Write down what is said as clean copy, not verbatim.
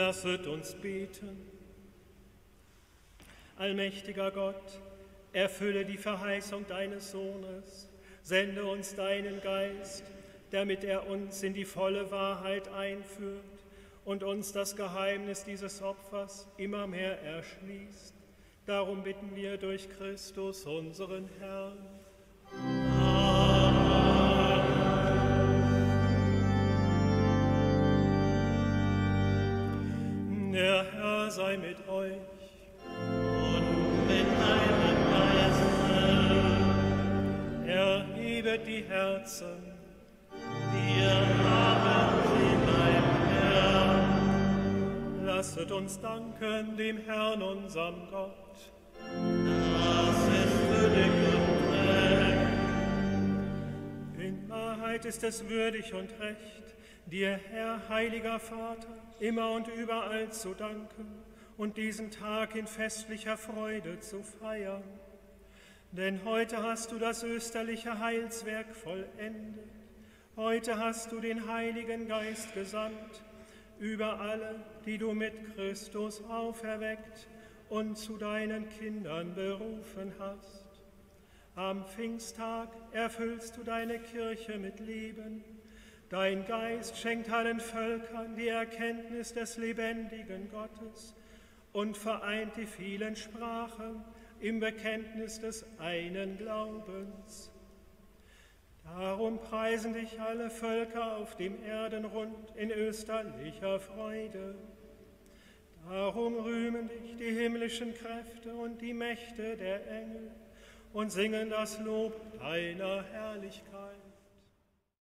Lasset uns beten. Allmächtiger Gott, erfülle die Verheißung deines Sohnes, sende uns deinen Geist, damit er uns in die volle Wahrheit einführt und uns das Geheimnis dieses Opfers immer mehr erschließt. Darum bitten wir durch Christus, unseren Herrn. Amen. Der Herr sei mit euch. Und mit deinem Geiste. Erhebet die Herzen. Wir haben sie beim Herrn. Lasset uns danken dem Herrn, unserem Gott. Das ist würdig und recht. In Wahrheit ist es würdig und recht, dir, Herr, heiliger Vater, immer und überall zu danken und diesen Tag in festlicher Freude zu feiern. Denn heute hast du das österliche Heilswerk vollendet. Heute hast du den Heiligen Geist gesandt über alle, die du mit Christus auferweckt und zu deinen Kindern berufen hast. Am Pfingsttag erfüllst du deine Kirche mit Leben. Dein Geist schenkt allen Völkern die Erkenntnis des lebendigen Gottes und vereint die vielen Sprachen im Bekenntnis des einen Glaubens. Darum preisen dich alle Völker auf dem Erdenrund in österlicher Freude. Darum rühmen dich die himmlischen Kräfte und die Mächte der Engel und singen das Lob deiner Herrlichkeit.